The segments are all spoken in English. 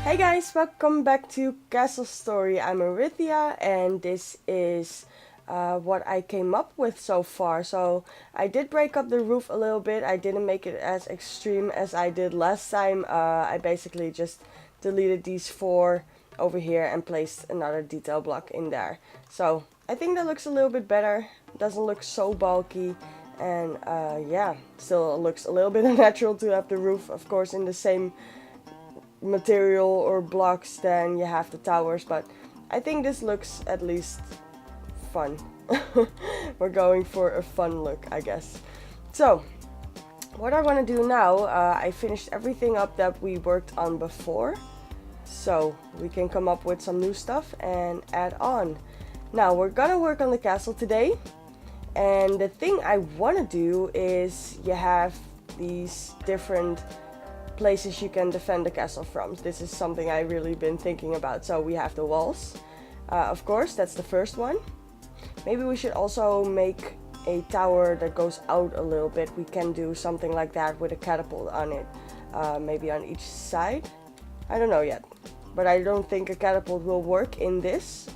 Hey guys, welcome back to Castle Story. I'm Aerithia and this is what I came up with so far. So I did break up the roof a little bit. I didn't make it as extreme as I did last time. I basically just deleted these four over here and placed another detail block in there. So I think that looks a little bit better. Doesn't look so bulky. And yeah, still looks a little bit unnatural to have the roof, of course, in the same material or blocks than you have the towers, but I think this looks at least fun. We're going for a fun look, I guess. So what I want to do now, I finished everything up that we worked on before, so we can come up with some new stuff and add on. Now we're gonna work on the castle today, and the thing I want to do is you have these different places you can defend the castle from. This is something I really been thinking about. So we have the walls, of course, that's the first one. Maybe we should also make a tower that goes out a little bit. We can do something like that with a catapult on it, maybe on each side. I don't know yet, but I don't think a catapult will work in this.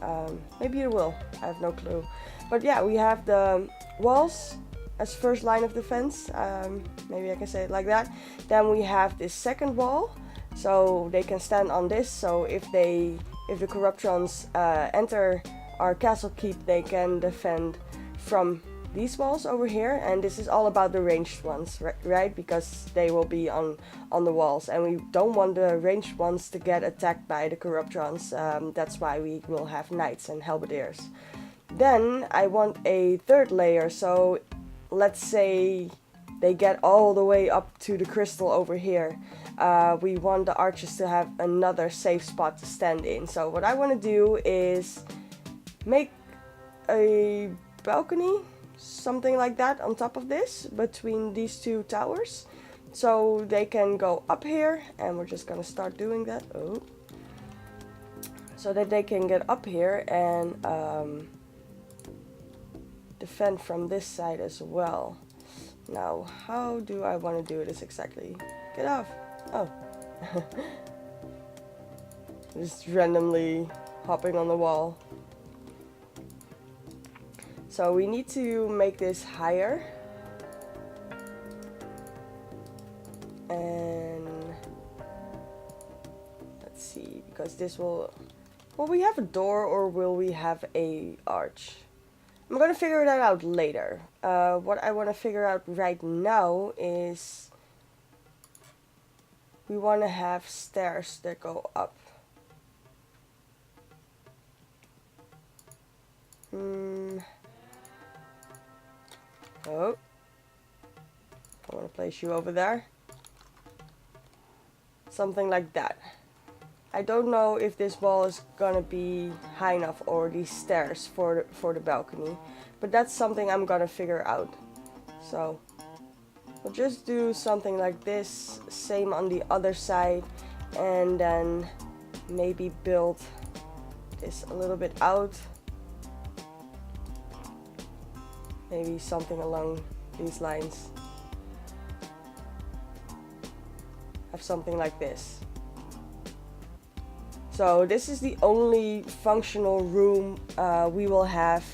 Maybe it will, I have no clue. But yeah, we have the walls as first line of defense, maybe I can say it like that. Then we have this second wall, so they can stand on this, so if the corruptions enter our castle keep, they can defend from these walls over here. And this is all about the ranged ones, right? Because they will be on the walls, and we don't want the ranged ones to get attacked by the corruptions. That's why we will have knights and halberdiers. Then I want a third layer, so let's say they get all the way up to the crystal over here. We want the archers to have another safe spot to stand in. So what I want to do is make a balcony, something like that, on top of this, between these two towers. So they can go up here, and we're just gonna start doing that. Oh. So that they can get up here and defend from this side as well. Now, how do I want to do this exactly? Get off! Oh. Just randomly hopping on the wall. So we need to make this higher. And let's see, because this will we have a door, or will we have a arch? I'm gonna figure that out later. What I want to figure out right now is we want to have stairs that go up. Oh, I want to place you over there. Something like that. I don't know if this wall is gonna be high enough, or these stairs for the balcony, but that's something I'm gonna figure out. So we'll just do something like this, same on the other side, and then maybe build this a little bit out. Maybe something along these lines. Have something like this. So this is the only functional room we will have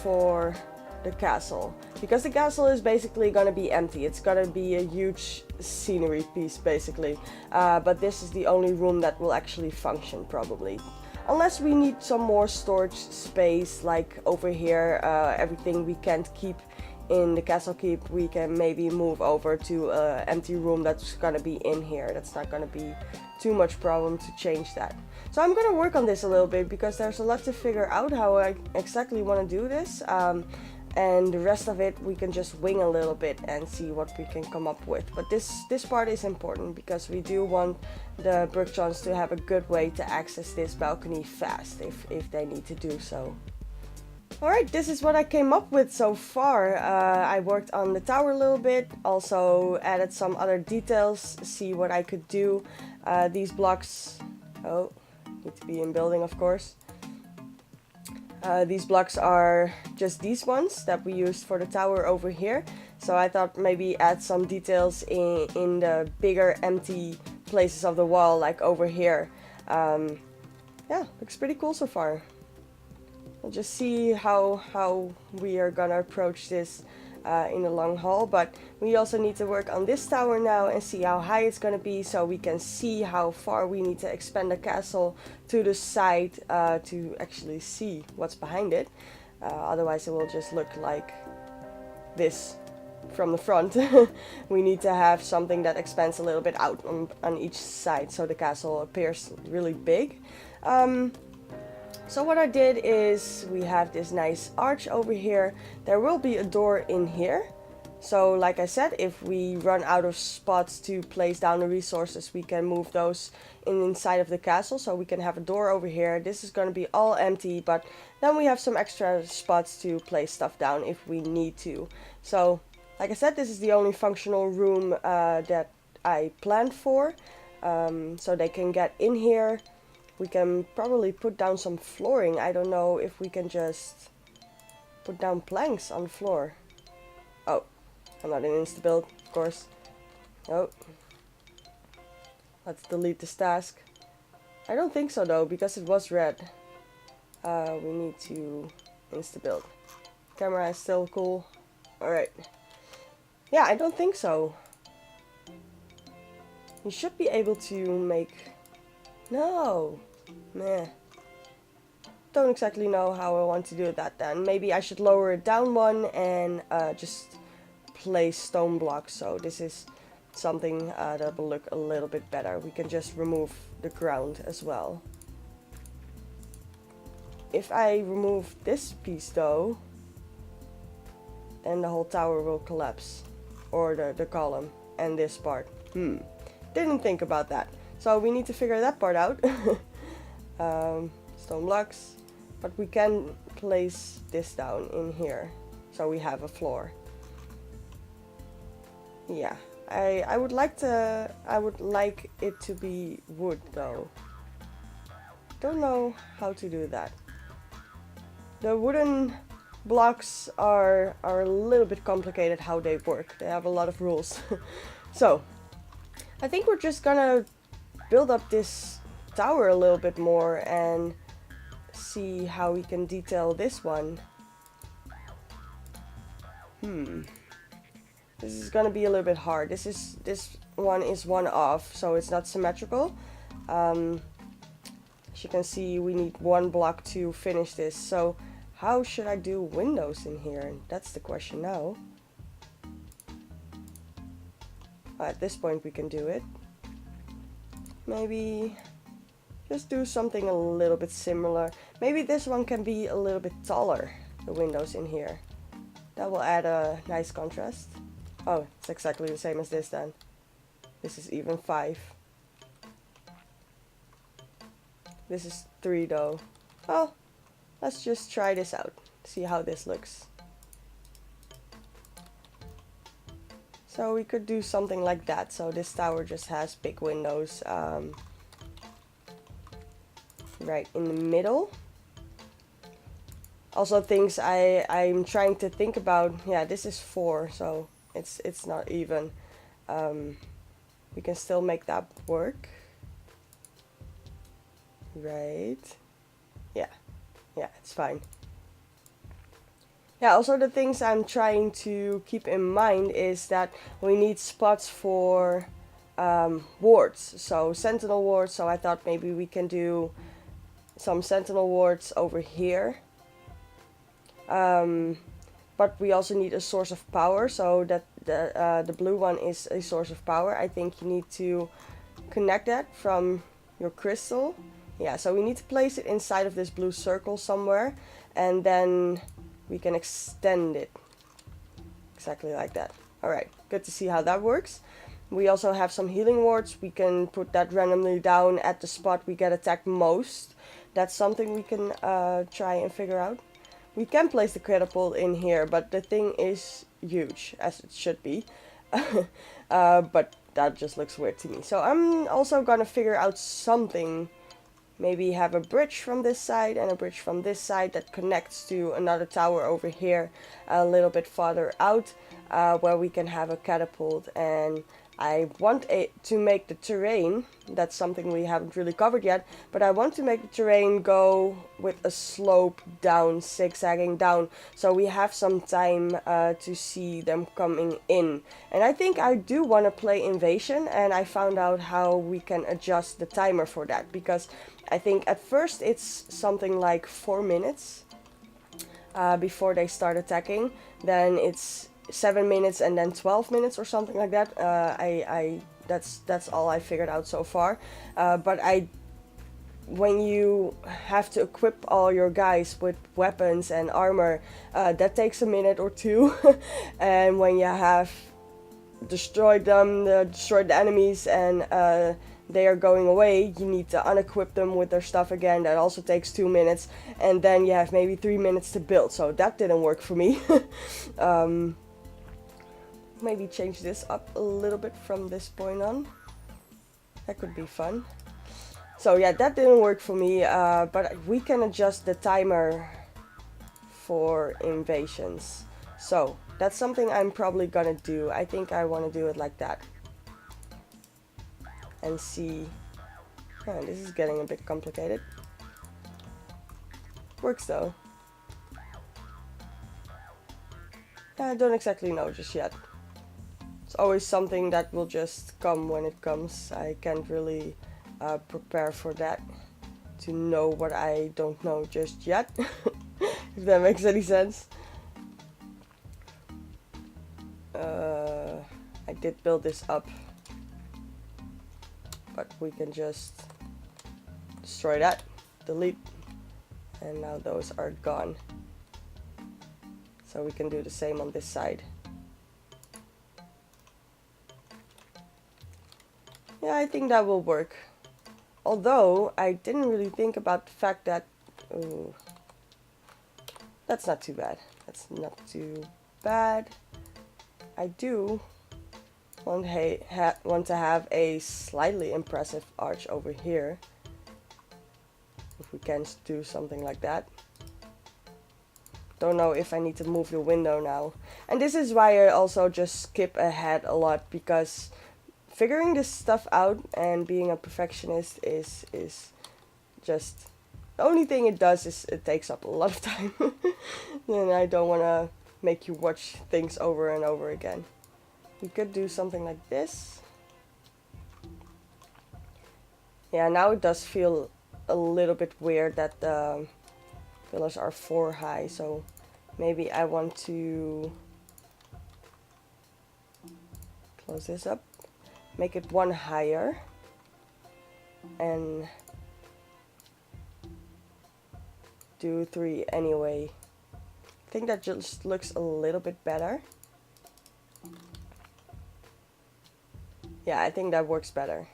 for the castle, because the castle is basically gonna be empty. It's gonna be a huge scenery piece basically, but this is the only room that will actually function probably, unless we need some more storage space, like over here. Everything we can't keep in the castle keep, we can maybe move over to an empty room that's gonna be in here. That's not gonna be too much problem to change that. So I'm gonna work on this a little bit, because there's a lot to figure out how I exactly want to do this, and the rest of it we can just wing a little bit and see what we can come up with. But this part is important, because we do want the Brooktons to have a good way to access this balcony fast if they need to do so. Alright, this is what I came up with so far. I worked on the tower a little bit, also added some other details, see what I could do. These blocks, need to be in building, of course. These blocks are just these ones that we used for the tower over here. So I thought maybe add some details in the bigger empty places of the wall, like over here. Yeah, looks pretty cool so far. We'll just see how we are gonna approach this in the long haul, but we also need to work on this tower now and see how high it's gonna be, so we can see how far we need to expand the castle to the side to actually see what's behind it. Otherwise it will just look like this from the front. We need to have something that expands a little bit out on each side so the castle appears really big. So what I did is we have this nice arch over here. There will be a door in here. So like I said, if we run out of spots to place down the resources, we can move those inside of the castle. So we can have a door over here. This is going to be all empty, but then we have some extra spots to place stuff down if we need to. So like I said, this is the only functional room that I planned for. So they can get in here. We can probably put down some flooring. I don't know if we can just put down planks on the floor. Oh, I'm not in insta-build, of course. Oh. Let's delete this task. I don't think so though, because it was red. We need to insta-build. Camera is still cool. Alright. Yeah, I don't think so. You should be able to make... No. Meh. Don't exactly know how I want to do that then. Maybe I should lower it down one and just place stone blocks. So this is something that will look a little bit better. We can just remove the ground as well. If I remove this piece though, then the whole tower will collapse. Or the column and this part. Didn't think about that. So we need to figure that part out. Stone blocks. But we can place this down in here. So we have a floor. Yeah. I would like it to be wood though. Don't know how to do that. The wooden blocks are a little bit complicated how they work. They have a lot of rules. So I think we're just gonna build up this tower a little bit more and see how we can detail this one. This is gonna be a little bit hard. This one is one off, so it's not symmetrical. As you can see, we need one block to finish this. So how should I do windows in here? That's the question now. At this point we can do it. Maybe just do something a little bit similar. Maybe this one can be a little bit taller, the windows in here. That will add a nice contrast. Oh, it's exactly the same as this then. This is even 5. This is 3 though. Well, let's just try this out. See how this looks. So we could do something like that. So this tower just has big windows right in the middle. Also things I'm trying to think about. Yeah, this is 4, so it's not even. We can still make that work. Right. Yeah, it's fine. Yeah, also the things I'm trying to keep in mind is that we need spots for wards. So sentinel wards, so I thought maybe we can do some sentinel wards over here. But we also need a source of power, so that the blue one is a source of power. I think you need to connect that from your crystal. Yeah, so we need to place it inside of this blue circle somewhere, and then we can extend it exactly like that. Alright, good to see how that works. We also have some healing wards. We can put that randomly down at the spot we get attacked most. That's something we can try and figure out. We can place the catapult in here, but the thing is huge, as it should be. But that just looks weird to me. So I'm also gonna figure out something. Maybe have a bridge from this side and a bridge from this side that connects to another tower over here a little bit farther out, where we can have a catapult and I want to make the terrain, that's something we haven't really covered yet, but I want to make the terrain go with a slope down, zigzagging down, so we have some time to see them coming in. And I think I do want to play Invasion, and I found out how we can adjust the timer for that, because I think at first it's something like 4 minutes before they start attacking, then it's 7 minutes and then 12 minutes or something like that. That's all I figured out so far. But when you have to equip all your guys with weapons and armor, that takes a minute or two. And when you have destroyed them, destroyed the enemies, and they are going away, you need to unequip them with their stuff again. That also takes 2 minutes, and then you have maybe 3 minutes to build. So that didn't work for me. Maybe change this up a little bit from this point on. That could be fun. So yeah, that didn't work for me, but we can adjust the timer for invasions. So that's something I'm probably gonna do. I think I want to do it like that. And see. Oh, this is getting a bit complicated. Works though. I don't exactly know just yet. It's always something that will just come when it comes. I can't really prepare for that, to know what I don't know just yet. If that makes any sense. I did build this up, but we can just destroy that, delete, and now those are gone. So we can do the same on this side. Yeah, I think that will work. Although, I didn't really think about the fact that... Ooh, that's not too bad. That's not too bad. I do want to have a slightly impressive arch over here. If we can do something like that. Don't know if I need to move the window now. And this is why I also just skip ahead a lot, because figuring this stuff out and being a perfectionist is just... The only thing it does is it takes up a lot of time. And I don't want to make you watch things over and over again. We could do something like this. Yeah, now it does feel a little bit weird that the pillars are 4 high, so maybe I want to close this up, make it 1 higher, and do 3 anyway. I think that just looks a little bit better. Yeah, I think that works better.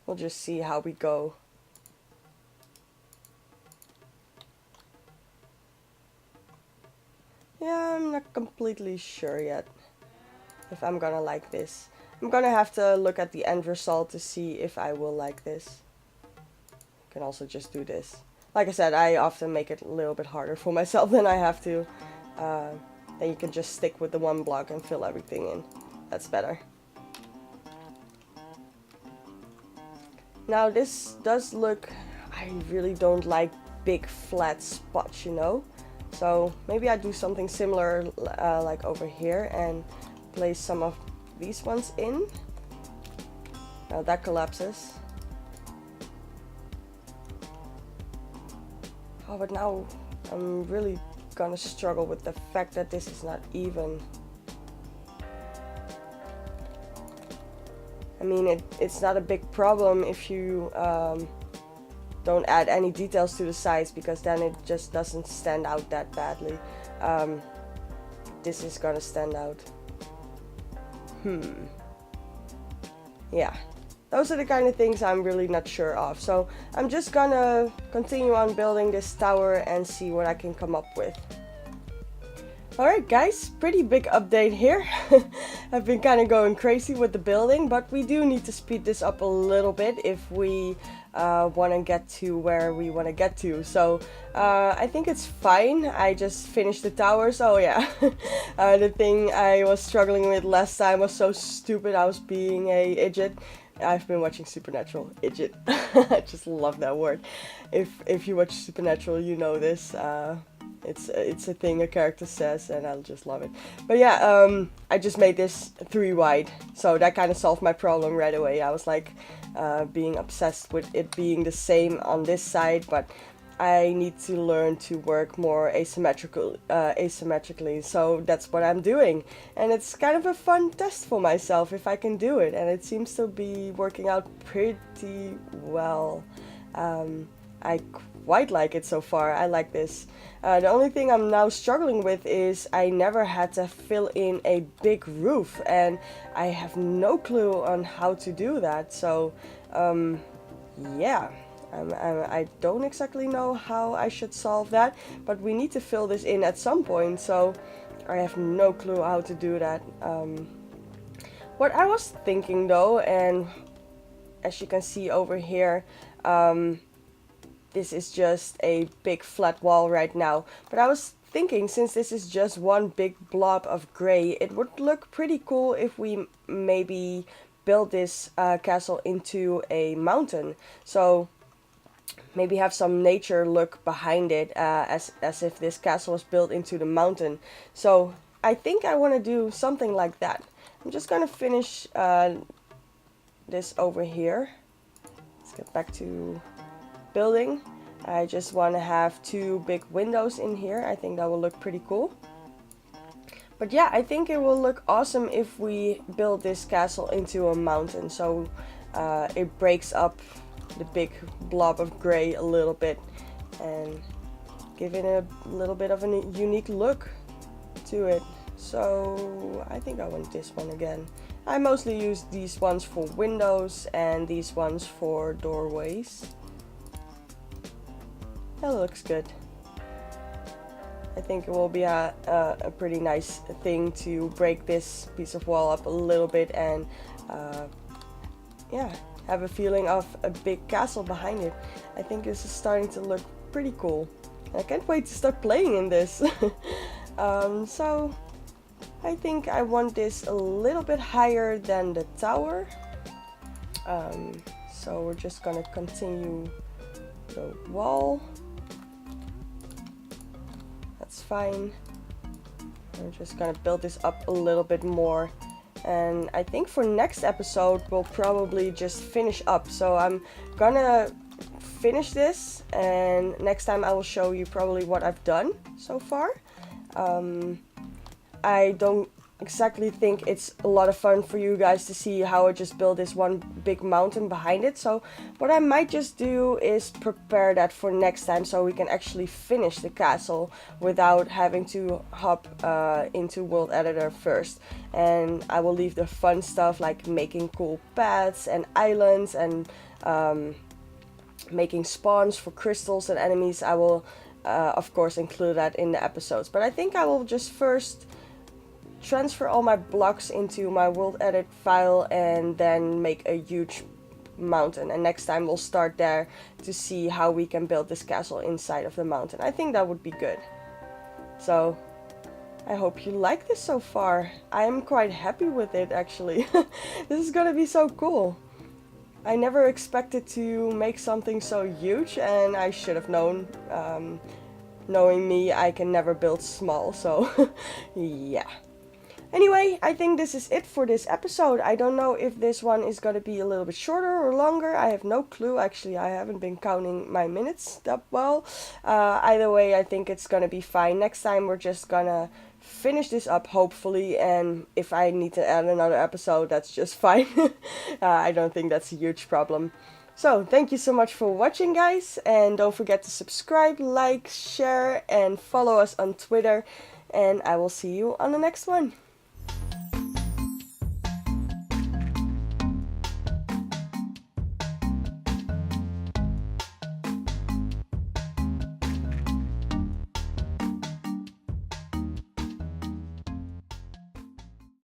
We'll just see how we go. Yeah, I'm not completely sure yet if I'm gonna like this. I'm gonna have to look at the end result to see if I will like this. I can also just do this. Like I said, I often make it a little bit harder for myself than I have to. Then you can just stick with the 1 block and fill everything in. That's better. Now this does look... I really don't like big flat spots, you know? So maybe I do something similar like over here and place some of these ones in. Now that collapses. Oh, but now I'm really gonna struggle with the fact that this is not even. I mean, it's not a big problem if you don't add any details to the sides, because then it just doesn't stand out that badly. This is gonna stand out. Yeah, those are the kind of things I'm really not sure of. So I'm just gonna continue on building this tower and see what I can come up with. Alright guys, pretty big update here. I've been kind of going crazy with the building, but we do need to speed this up a little bit if we want to get to where we want to get to. So I think it's fine. I just finished the towers. Oh yeah, the thing I was struggling with last time was so stupid. I was being a idiot. I've been watching Supernatural. Idiot. I just love that word. If you watch Supernatural, you know this. It's a thing a character says, and I just love it. But yeah, I just made this 3 wide, so that kind of solved my problem right away. I was like being obsessed with it being the same on this side, but I need to learn to work more asymmetrically, so that's what I'm doing. And it's kind of a fun test for myself if I can do it, and it seems to be working out pretty well. I quite like it so far. I like this. The only thing I'm now struggling with is I never had to fill in a big roof, and I have no clue on how to do that. So yeah, I don't exactly know how I should solve that, but we need to fill this in at some point, so I have no clue how to do that. What I was thinking though, and as you can see over here, this is just a big flat wall right now, but I was thinking, since this is just one big blob of gray, it would look pretty cool if we maybe build this castle into a mountain. So maybe have some nature look behind it, as if this castle was built into the mountain. So I think I want to do something like that. I'm just gonna finish this over here. Let's get back to building. I just want to have 2 big windows in here. I think that will look pretty cool. But yeah, I think it will look awesome if we build this castle into a mountain, so it breaks up the big blob of gray a little bit and give it a little bit of a unique look to it. So I think I want this one again. I mostly use these ones for windows and these ones for doorways. That looks good. I think it will be a pretty nice thing to break this piece of wall up a little bit and yeah, have a feeling of a big castle behind it. I think this is starting to look pretty cool. I can't wait to start playing in this. So I think I want this a little bit higher than the tower. So we're just gonna continue the wall. That's fine. I'm just gonna build this up a little bit more, and I think for next episode we'll probably just finish up. So I'm gonna finish this, and next time I will show you probably what I've done so far. I don't exactly think it's a lot of fun for you guys to see how I just built this one big mountain behind it. So what I might just do is prepare that for next time, so we can actually finish the castle without having to hop into World Editor first. And I will leave the fun stuff like making cool paths and islands and making spawns for crystals and enemies. I will of course include that in the episodes, but I think I will just first transfer all my blocks into my world edit file and then make a huge mountain, and next time we'll start there to see how we can build this castle inside of the mountain. I think that would be good. So I hope you like this so far. I am quite happy with it actually. This is gonna be so cool. I never expected to make something so huge, and I should have known. Knowing me, I can never build small, so yeah. Anyway, I think this is it for this episode. I don't know if this one is going to be a little bit shorter or longer. I have no clue. Actually, I haven't been counting my minutes that well. Either way, I think it's going to be fine. Next time, we're just going to finish this up, hopefully. And if I need to add another episode, that's just fine. I don't think that's a huge problem. So, thank you so much for watching, guys. And don't forget to subscribe, like, share, and follow us on Twitter. And I will see you on the next one.